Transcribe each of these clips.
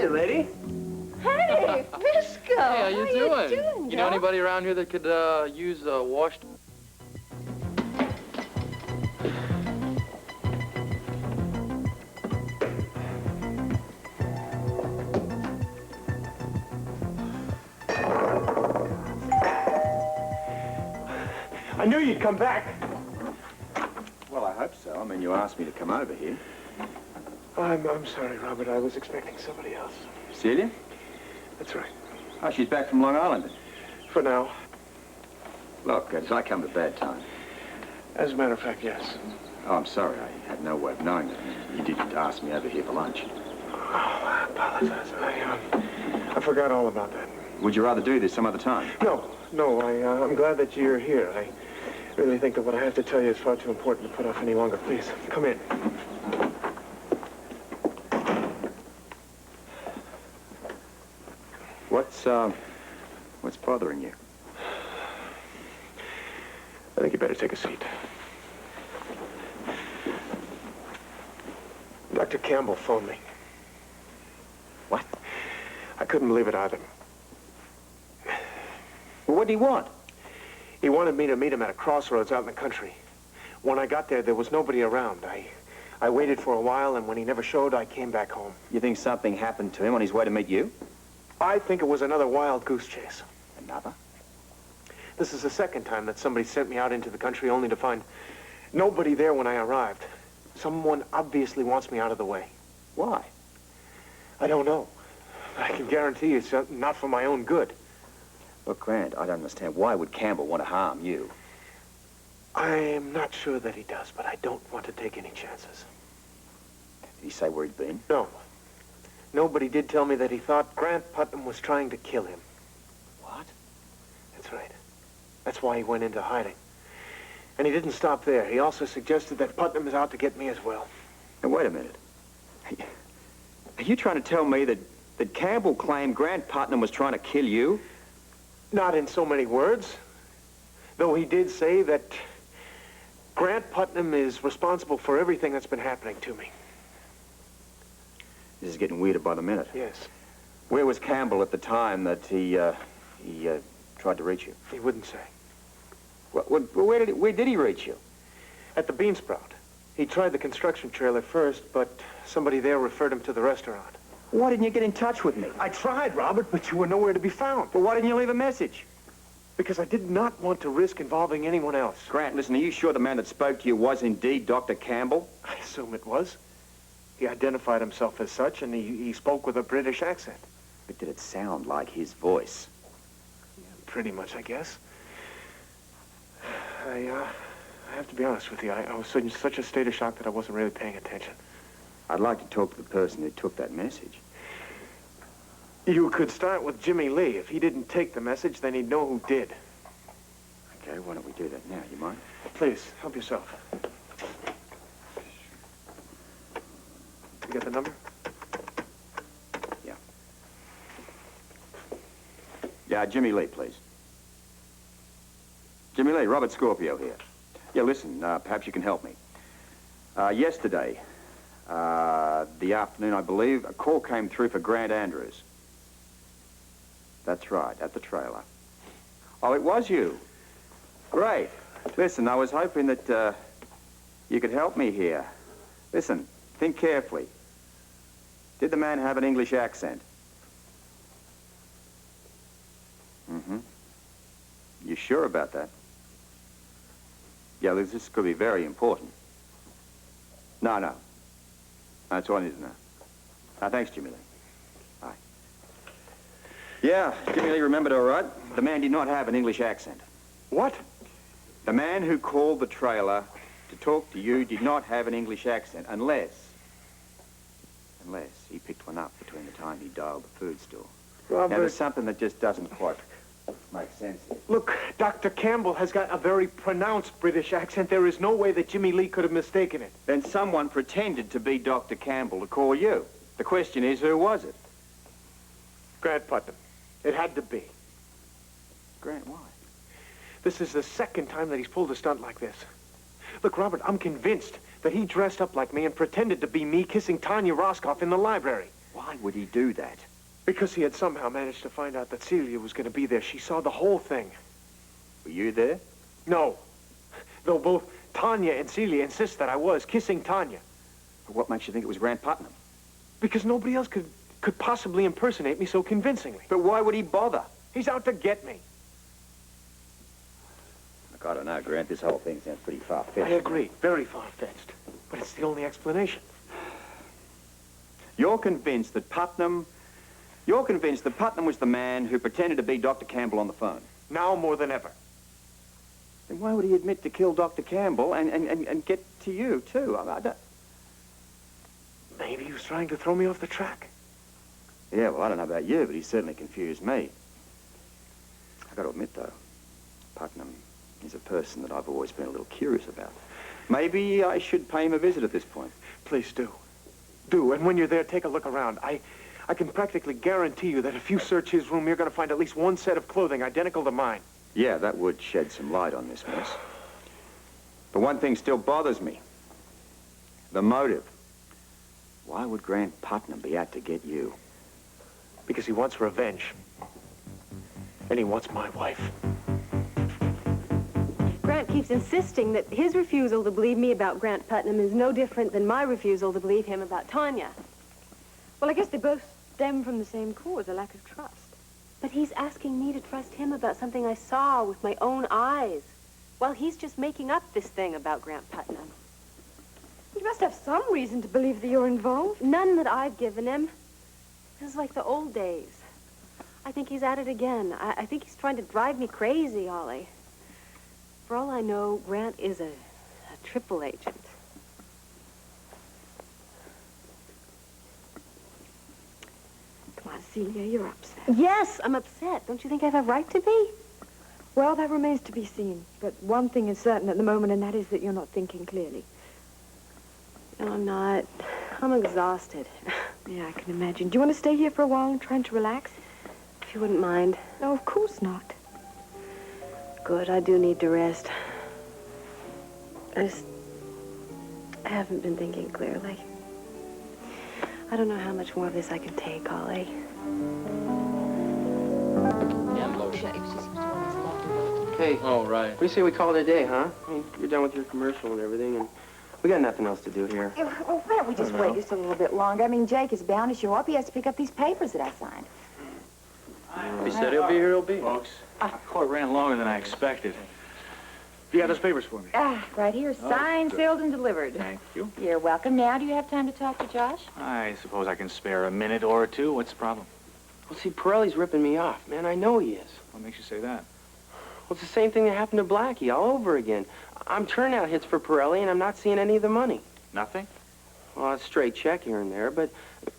Hey, lady. Hey, Visco. Hey, how you doing? You know Doc? anybody around here that could use washed? I knew you'd come back. Well, I hope so. I mean, you asked me to come over here. I'm sorry, Robert. I was expecting somebody else. Celia? That's right. Oh, she's back from Long Island. For now. Look, did I come at a bad time? As a matter of fact, yes. Oh, I'm sorry. I had no way of knowing that. You didn't ask me over here for lunch. Oh, I apologize. I forgot all about that. Would you rather do this some other time? No, I'm glad that you're here. I really think that what I have to tell you is far too important to put off any longer. Please, come in. What's bothering you? I think you better take a seat. Dr. Campbell phoned me. What? I couldn't believe it either. Well, what do you want? He wanted me to meet him at a crossroads out in the country. When I got there was nobody around. I waited for a while, and when he never showed, I came back home. You think something happened to him on his way to meet you? I think it was another wild goose chase. Another? This is the second time that somebody sent me out into the country only to find nobody there when I arrived. Someone obviously wants me out of the way. Why? I don't know. I can guarantee you it's not for my own good. Look, Grant, I don't understand. Why would Campbell want to harm you? I'm not sure that he does, but I don't want to take any chances. Did he say where he'd been? No. Nobody did tell me that he thought Grant Putnam was trying to kill him. What? That's right. That's why he went into hiding. And he didn't stop there. He also suggested that Putnam is out to get me as well. Now, wait a minute. Are you trying to tell me that Campbell claimed Grant Putnam was trying to kill you? Not in so many words. Though he did say that Grant Putnam is responsible for everything that's been happening to me. This is getting weirder by the minute. Yes. Where was Campbell at the time that he tried to reach you? He wouldn't say. Where did he reach you? At the Bean Sprout. He tried the construction trailer first, but somebody there referred him to the restaurant. Why didn't you get in touch with me? I tried, Robert, but you were nowhere to be found. Well, why didn't you leave a message? Because I did not want to risk involving anyone else. Grant, listen, are you sure the man that spoke to you was indeed Dr. Campbell? I assume it was. He identified himself as such, and he spoke with a British accent. But did it sound like his voice? Yeah, pretty much, I guess. I have to be honest with you. I was in such a state of shock that I wasn't really paying attention. I'd like to talk to the person who took that message. You could start with Jimmy Lee. If he didn't take the message, then he'd know who did. Okay, why don't we do that now? You mind? Please, help yourself. You got the number? Yeah. Yeah, Jimmy Lee, please. Jimmy Lee, Robert Scorpio here. Yeah, listen, perhaps you can help me. Yesterday, the afternoon, I believe, a call came through for Grant Andrews. That's right, at the trailer. Oh, it was you. Great. Listen, I was hoping that you could help me here. Listen, think carefully. Did the man have an English accent? Mm-hmm. You sure about that? Yeah, this could be very important. No. That's all I need to know. Thanks, Jimmy Lee. Bye. Yeah, Jimmy Lee remembered all right. The man did not have an English accent. What? The man who called the trailer to talk to you did not have an English accent, unless he picked one up between the time he dialed the food store. Robert... Now, there's something that just doesn't quite make sense here. Look, Dr. Campbell has got a very pronounced British accent. There is no way that Jimmy Lee could have mistaken it. Then someone pretended to be Dr. Campbell to call you. The question is, who was it? Grant Putnam. It had to be. Grant, why? This is the second time that he's pulled a stunt like this. Look, Robert, I'm convinced that he dressed up like me and pretended to be me kissing Tanya Roscoff in the library. What? Why would he do that? Because he had somehow managed to find out that Celia was going to be there. She saw the whole thing. Were you there? No. Though both Tanya and Celia insist that I was, kissing Tanya. What makes you think it was Grant Putnam? Because nobody else could possibly impersonate me so convincingly. But why would he bother? He's out to get me. Look, I don't know, Grant. This whole thing sounds pretty far-fetched. I agree. Very far-fetched. But it's the only explanation. You're convinced that Putnam was the man who pretended to be Dr. Campbell on the phone? Now more than ever. Then why would he admit to kill Dr. Campbell and get to you, too? I don't... Maybe he was trying to throw me off the track. Yeah, well, I don't know about you, but he certainly confused me. I've got to admit, though, Putnam is a person that I've always been a little curious about. Maybe I should pay him a visit at this point. Please do. Do, and when you're there, take a look around. I can practically guarantee you that if you search his room, you're going to find at least one set of clothing identical to mine. Yeah, that would shed some light on this mess. But one thing still bothers me. The motive. Why would Grant Putnam be out to get you? Because he wants revenge. And he wants my wife. Grant keeps insisting that his refusal to believe me about Grant Putnam is no different than my refusal to believe him about Tanya. Well, I guess they both stem from the same cause, a lack of trust. But he's asking me to trust him about something I saw with my own eyes, while he's just making up this thing about Grant Putnam. You must have some reason to believe that you're involved. None that I've given him. This is like the old days. I think he's at it again. I think he's trying to drive me crazy, Ollie. For all I know, Grant is a triple agent. Come on, Celia, you're upset. Yes, I'm upset. Don't you think I have a right to be? Well, that remains to be seen. But one thing is certain at the moment, and that is that you're not thinking clearly. No, I'm not. I'm exhausted. Yeah, I can imagine. Do you want to stay here for a while and trying to relax? If you wouldn't mind. No, of course not. Good, I do need to rest. I haven't been thinking clearly. I don't know how much more of this I can take, Ollie. And lotion. Hey, Oh, right. what do you say we call it a day, huh? I mean, you're done with your commercial and everything, and we got nothing else to do here. Well, why don't we just wait just a little bit longer? I mean, Jake is bound to show up. He has to pick up these papers that I signed. He said he'll be here, he'll be. Folks, our court ran longer than I expected. You got those papers for me? Right here, signed, good. sealed, and delivered. Thank you. You're welcome. Now, do you have time to talk to Josh? I suppose I can spare a minute or two. What's the problem? Well, see, Pirelli's ripping me off, man. I know he is. What makes you say that? Well, it's the same thing that happened to Blackie all over again. I'm turning out hits for Pirelli, and I'm not seeing any of the money. Nothing? Well, a straight check here and there, but,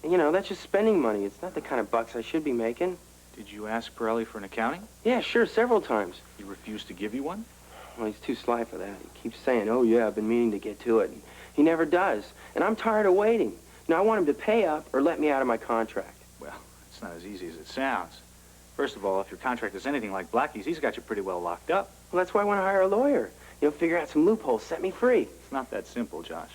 you know, that's just spending money. It's not the kind of bucks I should be making. Did you ask Pirelli for an accounting? Yeah, sure, several times. He refused to give you one? Well, he's too sly for that. He keeps saying, oh, yeah, I've been meaning to get to it. And he never does. And I'm tired of waiting. Now, I want him to pay up or let me out of my contract. Well, it's not as easy as it sounds. First of all, if your contract is anything like Blackie's, he's got you pretty well locked up. Well, that's why I want to hire a lawyer. You know, figure out some loopholes, set me free. It's not that simple, Josh.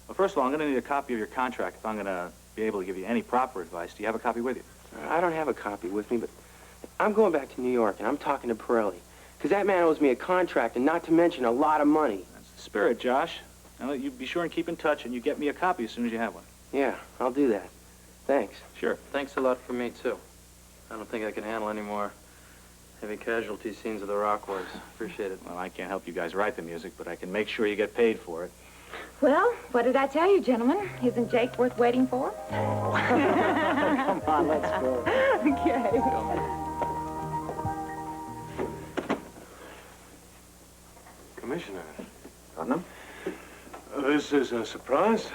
Well, first of all, I'm going to need a copy of your contract if I'm going to be able to give you any proper advice. Do you have a copy with you? I don't have a copy with me, but I'm going back to New York, and I'm talking to Pirelli. Because that man owes me a contract, and not to mention a lot of money. That's the spirit, Josh. Now, you be sure and keep in touch, and you get me a copy as soon as you have one. Yeah, I'll do that. Thanks. Sure. Thanks a lot for me, too. I don't think I can handle any more heavy casualty scenes of the rock wars. Appreciate it. Well, I can't help you guys write the music, but I can make sure you get paid for it. Well, what did I tell you, gentlemen? Isn't Jake worth waiting for? Come on, let's go. Okay. Commissioner, Putnam? this is a surprise.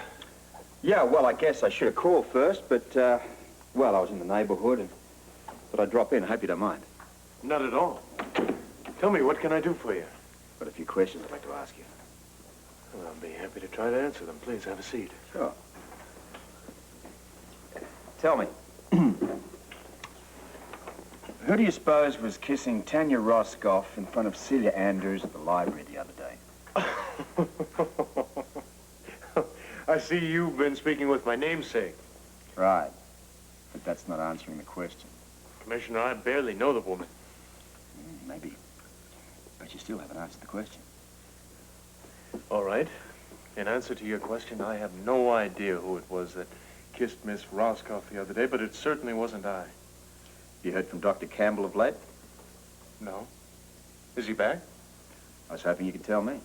Yeah, well, I guess I should have called first, but, well, I was in the neighborhood and thought I'd drop in. I hope you don't mind. Not at all. Tell me, what can I do for you? Got a few questions I'd like to ask you. Well, I'll be happy to try to answer them. Please, have a seat. Sure. Tell me, who do you suppose was kissing Tanya Roscoff in front of Celia Anders at the library the other day? I see you've been speaking with my namesake. Right. But that's not answering the question. Commissioner, I barely know the woman. Maybe. But you still haven't answered the question. All right. In answer to your question, I have no idea who it was that kissed Miss Roscoff the other day, but it certainly wasn't I. You heard from Dr. Campbell of late? No. Is he back? I was hoping you could tell me.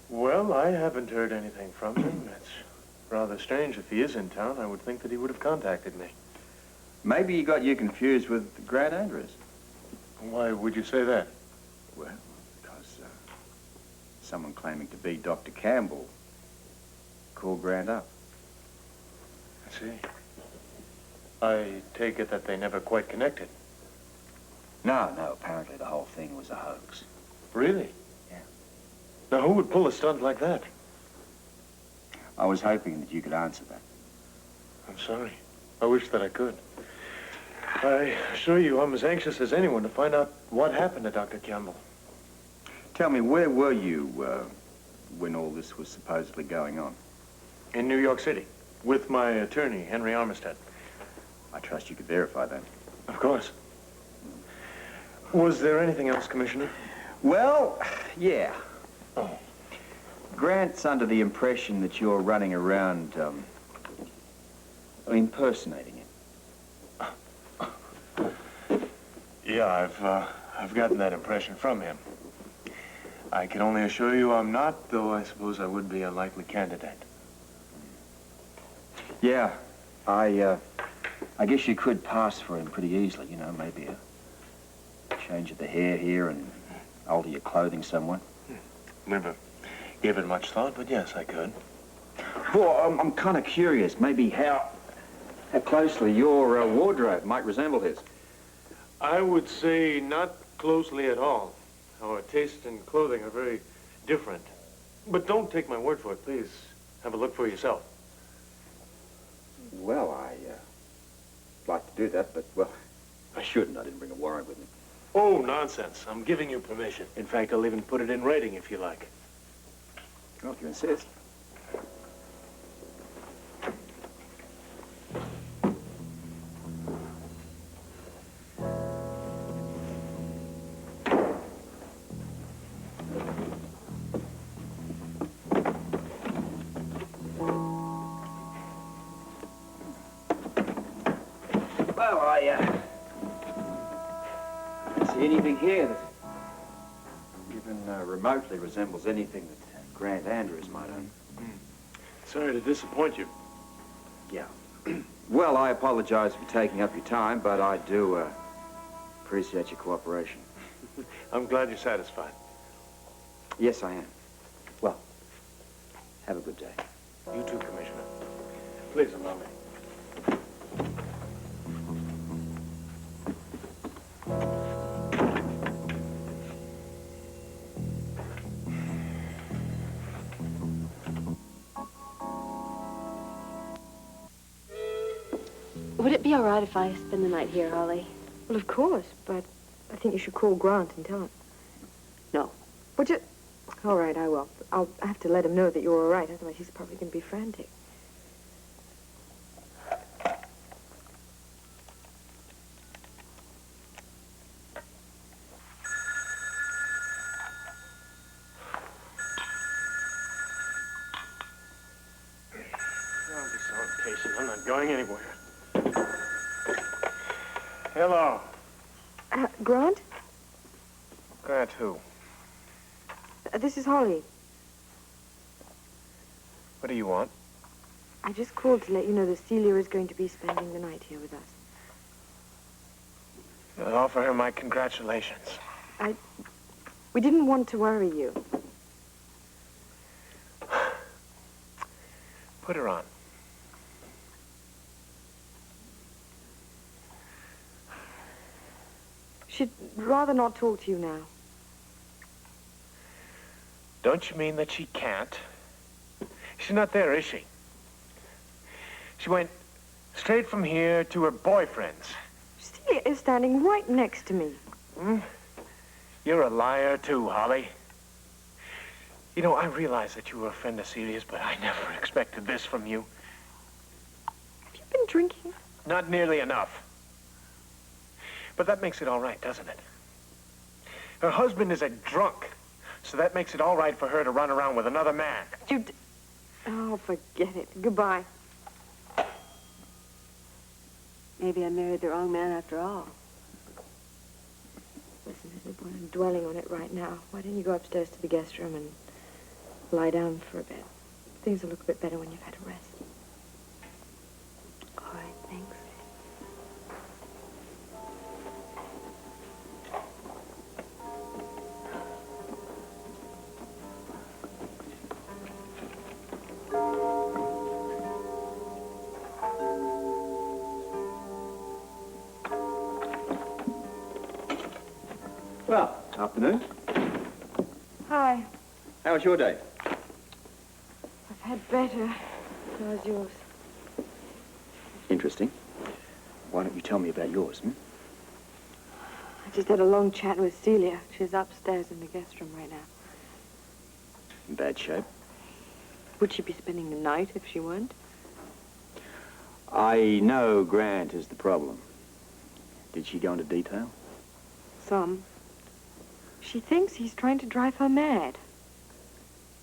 Well, I haven't heard anything from him. It's rather strange. If he is in town, I would think that he would have contacted me. Maybe he got you confused with Grant Andrews. Why would you say that? Well, because someone claiming to be Dr. Campbell called Grant up. I see. I take it that they never quite connected. No, apparently the whole thing was a hoax. Really? Yeah. Now, who would pull a stunt like that? I was hoping that you could answer that. I'm sorry. I wish that I could. I assure you I'm as anxious as anyone to find out what happened to Dr. Campbell. Tell me, where were you when all this was supposedly going on? In New York City, with my attorney, Henry Armistead. I trust you could verify that. Of course. Was there anything else, Commissioner? Well, yeah. Oh. Grant's under the impression that you're running around, impersonating him. Yeah, I've gotten that impression from him. I can only assure you I'm not, though I suppose I would be a likely candidate. Yeah, I guess you could pass for him pretty easily, you know, maybe a change of the hair here and alter your clothing somewhat. Never gave it much thought, but yes, I could. Well, I'm kind of curious, maybe how closely your wardrobe might resemble his. I would say not closely at all. Our tastes in clothing are very different. But don't take my word for it, please. Have a look for yourself. Well, I'd like to do that, but, well, I shouldn't. I didn't bring a warrant with me. Oh, nonsense. I'm giving you permission. In fact, I'll even put it in writing if you like. Well, if you insist. Well, I don't see anything here that even remotely resembles anything that Grant Andrews might own. Sorry to disappoint you. Yeah. Well, I apologize for taking up your time, but I do appreciate your cooperation. I'm glad you're satisfied. Yes, I am. Well, have a good day. You too, Commissioner. Please allow me. Would it be all right if I spend the night here, Holly? Well, of course, but I think you should call Grant and tell him. No. Would you? All right, I will. I'll have to let him know that you're all right, otherwise he's probably going to be frantic. Don't be so impatient. I'm not going anywhere. Hello. Grant? Grant who? This is Holly. What do you want? I just called to let you know that Celia is going to be spending the night here with us. I'll offer her my congratulations. We didn't want to worry you. Put her on. She'd rather not talk to you now. Don't you mean that she can't? She's not there, is she? She went straight from here to her boyfriend's. Celia is standing right next to me. Hmm? You're a liar, too, Holly. You know, I realize that you were a friend of Celia's, but I never expected this from you. Have you I've been drinking. Not nearly enough. But that makes it all right, doesn't it? Her husband is a drunk, so that makes it all right for her to run around with another man. Oh, forget it. Goodbye. Maybe I married the wrong man after all. Listen, there's no point in dwelling on it right now. Why don't you go upstairs to the guest room and lie down for a bit? Things will look a bit better when you've had a rest. All right, thanks. Well, afternoon. Hi. How was your day? I've had better. How's yours? Interesting. Why don't you tell me about yours, hmm? I just had a long chat with Celia. She's upstairs in the guest room right now. In bad shape. Would she be spending the night if she weren't? I know Grant is the problem. Did she go into detail? Some. She thinks he's trying to drive her mad.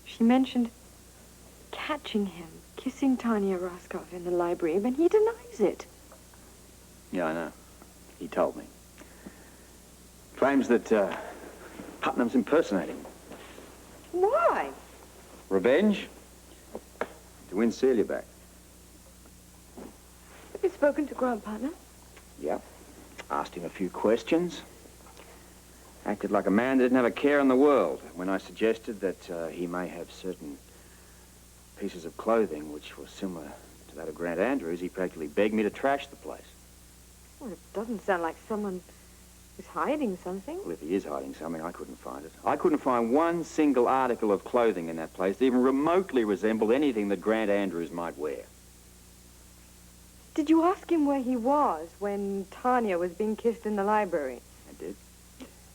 She mentioned catching him, kissing Tanya Roscoff in the library, but he denies it. Yeah, I know. He told me. Claims that Putnam's impersonating him. Why? Revenge? To win Celia back. Have you spoken to Grant Putnam? Yeah. Asked him a few questions. Acted like a man that didn't have a care in the world. When I suggested that he may have certain pieces of clothing which were similar to that of Grant Andrews, he practically begged me to trash the place. Well, it doesn't sound like someone is hiding something. Well, if he is hiding something, I couldn't find it. I couldn't find one single article of clothing in that place that even remotely resembled anything that Grant Andrews might wear. Did you ask him where he was when Tanya was being kissed in the library? I did.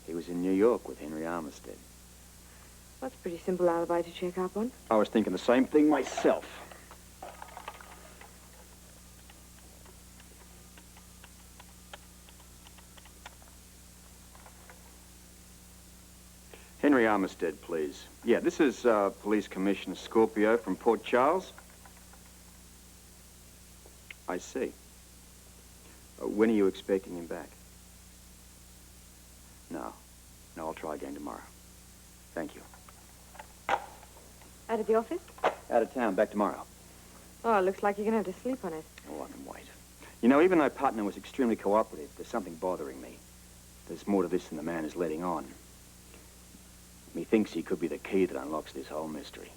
He was in New York with Henry Armistead. That's a pretty simple alibi to check up on. I was thinking the same thing myself. Henry Armistead, please. Yeah, this is Police Commissioner Scorpio from Port Charles. I see. When are you expecting him back? No. No, I'll try again tomorrow. Thank you. Out of the office? Out of town, back tomorrow. Oh, it looks like you're going to have to sleep on it. Oh, I can wait. You know, even though Putnam was extremely cooperative, there's something bothering me. There's more to this than the man is letting on. He thinks he could be the key that unlocks this whole mystery.